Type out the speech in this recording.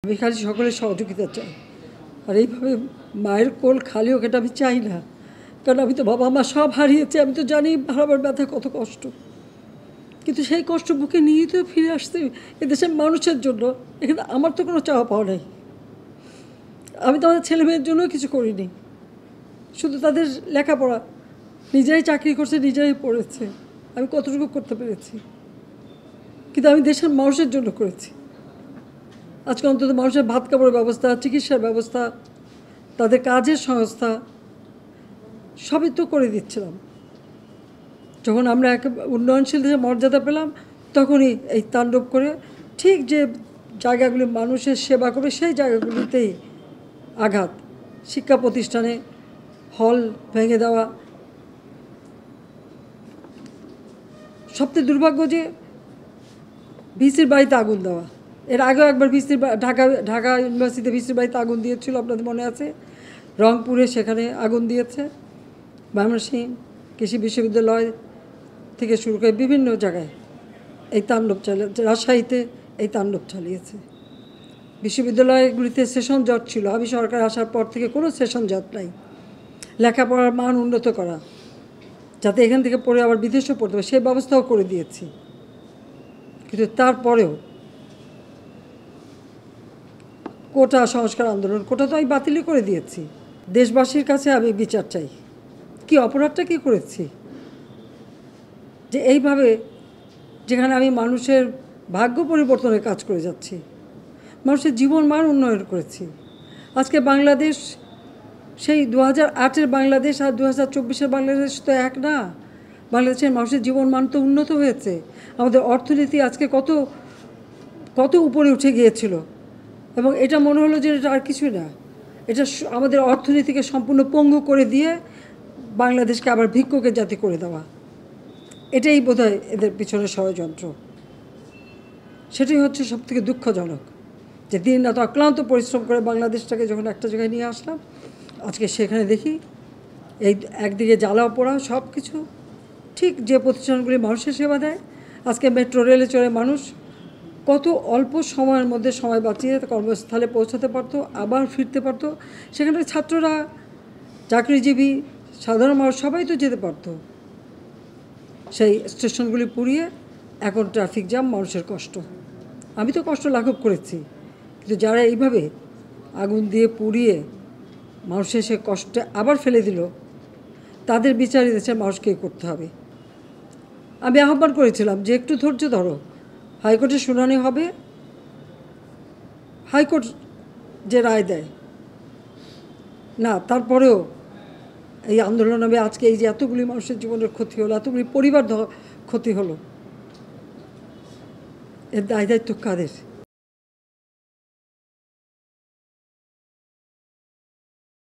আমি খালি সকলের সহযোগিতা চাই। আর এইভাবে মায়ের কোল খালি হোক এটা আমি চাই না, কারণ আমি তো বাবা মা সব হারিয়েছি। আমি তো জানি হারাবার ব্যথা কত কষ্ট, কিন্তু সেই কষ্ট বুকে নিয়ে তো ফিরে আসতে এদেশের মানুষের জন্য। এখানে আমার তো কোনো চাওয়া পাওয়া নেই। আমি তো আমাদের ছেলে মেয়ের জন্য কিছু করিনি, শুধু তাদের লেখাপড়া। নিজেরাই চাকরি করছে, নিজেরাই পড়েছে, আমি কতটুকু করতে পেরেছি, কিন্তু আমি দেশের মানুষের জন্য করেছি। আজকে অন্তত মানুষের ভাত কাপড়ের ব্যবস্থা, চিকিৎসার ব্যবস্থা, তাদের কাজের সংস্থা সবই তো করে দিচ্ছিলাম। যখন আমরা এক উন্নয়নশীল দেশের মর্যাদা পেলাম, তখনই এই তাণ্ডব করে ঠিক যে জায়গাগুলি মানুষের সেবা করবে সেই জায়গাগুলিতেই আঘাত। শিক্ষা প্রতিষ্ঠানে হল ভেঙে দেওয়া। সবচেয়ে দুর্ভাগ্য যে ভিসির বাড়িতে আগুন দেওয়া। এর আগেও একবার ঢাকা ইউনিভার্সিটিতে ভিসির বাড়িতে আগুন দিয়েছিল, আপনাদের মনে আছে। রংপুরে সেখানে আগুন দিয়েছে। ময়মনসিংহ কৃষি বিশ্ববিদ্যালয় থেকে শুরু করে বিভিন্ন জায়গায় এই তাণ্ডব চালিয়েছে। রাজশাহীতে এই তাণ্ডব চালিয়েছে। বিশ্ববিদ্যালয়গুলিতে সেশন জট ছিল। আমি সরকার আসার পর থেকে কোনো সেশন জট নাই। লেখাপড়ার মান উন্নত করা, যাতে এখান থেকে পড়ে আবার বিদেশেও পড়তে হবে, সেই ব্যবস্থাও করে দিয়েছি। কিন্তু তারপরেও কোটা সংস্কার আন্দোলন, কোটা তো আমি বাতিলই করে দিয়েছি। দেশবাসীর কাছে আমি বিচার চাই। কি অপরাধটা কি করেছি যে এইভাবে, যেখানে আমি মানুষের ভাগ্য পরিবর্তনের কাজ করে যাচ্ছি, মানুষের জীবন মান উন্নয়ন করেছি। আজকে বাংলাদেশ সেই 2008-এর বাংলাদেশ আর 2024-এর বাংলাদেশ তো এক না। বাংলাদেশের মানুষের জীবন মান তো উন্নত হয়েছে। আমাদের অর্থনীতি আজকে কত কত উপরে উঠে গিয়েছিল, এবং এটা মনে হলো যে এটা আর কিছুই না। এটা আমাদের অর্থনীতিকে সম্পূর্ণ পঙ্গু করে দিয়ে বাংলাদেশকে আবার ভিক্ষুকের জাতি করে দেওয়া। এটাই বোধহয় এদের পিছনে ষড়যন্ত্র। সেটাই হচ্ছে সবথেকে দুঃখজনক, যে দিন রাত অক্লান্ত পরিশ্রম করে বাংলাদেশটাকে যখন একটা জায়গায় নিয়ে আসলাম, আজকে সেখানে দেখি এই একদিকে জ্বালাও পোড়া সব কিছু। ঠিক যে প্রতিষ্ঠানগুলি মানুষের সেবা দেয়, আজকে মেট্রো রেলে চড়ে মানুষ কত অল্প সময়ের মধ্যে সময় বাঁচিয়ে কর্মস্থলে পৌঁছাতে পারতো, আবার ফিরতে পারতো। সেখানে ছাত্ররা, চাকরিজীবী, সাধারণ মানুষ সবাই তো যেতে পারতো। সেই স্টেশনগুলি পুড়িয়ে এখন ট্রাফিক জ্যাম, মানুষের কষ্ট। আমি তো কষ্ট লাঘব করেছি, কিন্তু যারা এইভাবে আগুন দিয়ে পুড়িয়ে মানুষের সে কষ্টে আবার ফেলে দিল, তাদের বিচার দেশের মানুষকেই করতে হবে। আমি আহ্বান করেছিলাম যে একটু ধৈর্য ধরো, হাইকোর্টের শুনানি হবে, হাইকোর্ট যে রায় দেয় না, তারপরেও এই আন্দোলন হবে। আজকে এই যে এতগুলি মানুষের জীবনের ক্ষতি হলো, এতগুলি পরিবার ক্ষতি হলো, এর দায় দায়িত্ব কাদের?